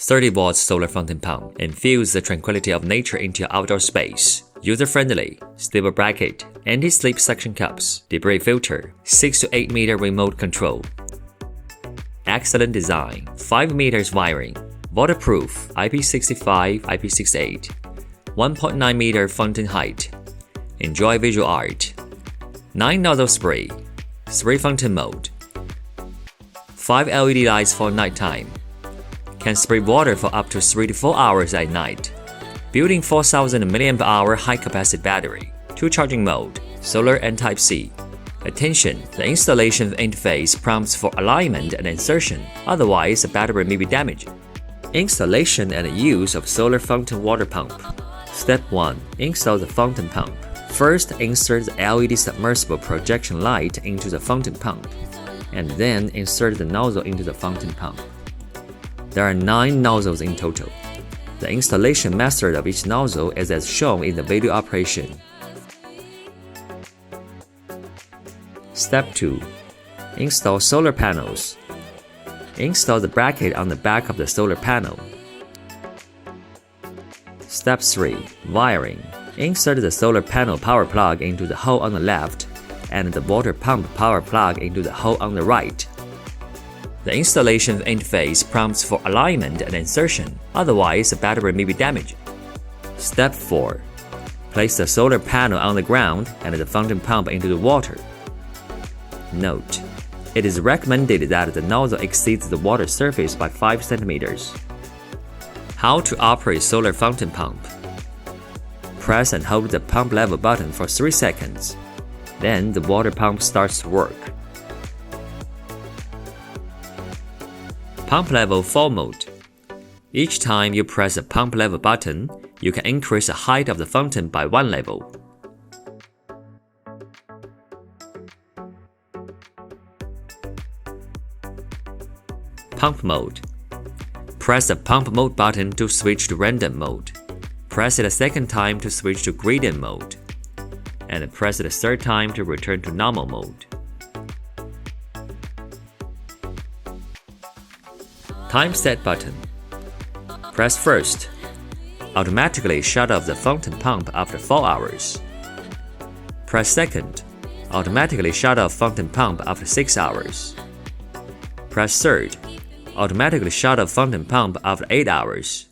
30-watt solar fountain pump. Infuse the tranquility of nature into your outdoor space. User-friendly, stable bracket, anti-slip suction cups, debris filter, 6 to 8 meter remote control. Excellent design, 5 meters wiring, waterproof, IP65, IP68, 1.9 meter fountain height. Enjoy visual art. 9 nozzle spray, 3 fountain mode, 5 LED lights for nighttime. Can spray water for up to 3 to 4 hours at night. Built-in 4000 mAh high-capacity battery. 2 charging mode, solar and Type-C. Attention, the installation interface prompts for alignment and insertion, otherwise the battery may be damaged. Installation and use of solar fountain water pump. Step 1. Install the fountain pump. First, insert the LED submersible projection light into the fountain pump, and then insert the nozzle into the fountain pump. There are 9 nozzles in total. The installation method of each nozzle is as shown in the video operation. Step 2. Install solar panels. Install the bracket on the back of the solar panel. Step 3. Wiring. Insert the solar panel power plug into the hole on the left, and the water pump power plug into the hole on the right. The installation interface prompts for alignment and insertion, otherwise the battery may be damaged. Step 4. Place the solar panel on the ground and the fountain pump into the water. Note: it is recommended that the nozzle exceeds the water surface by 5 cm. How to operate solar fountain pump. Press and hold the pump level button for 3 seconds. Then the water pump starts to work. Pump level 4 mode. Each time you press the pump level button, you can increase the height of the fountain by 1 level. Pump mode. Press the pump mode button to switch to random mode. Press it a second time to switch to gradient mode. And press it a third time to return to normal mode. Time set button. Press first. Automatically shut off the fountain pump after 4 hours. Press second. Automatically shut off fountain pump after 6 hours. Press third. Automatically shut off fountain pump after 8 hours.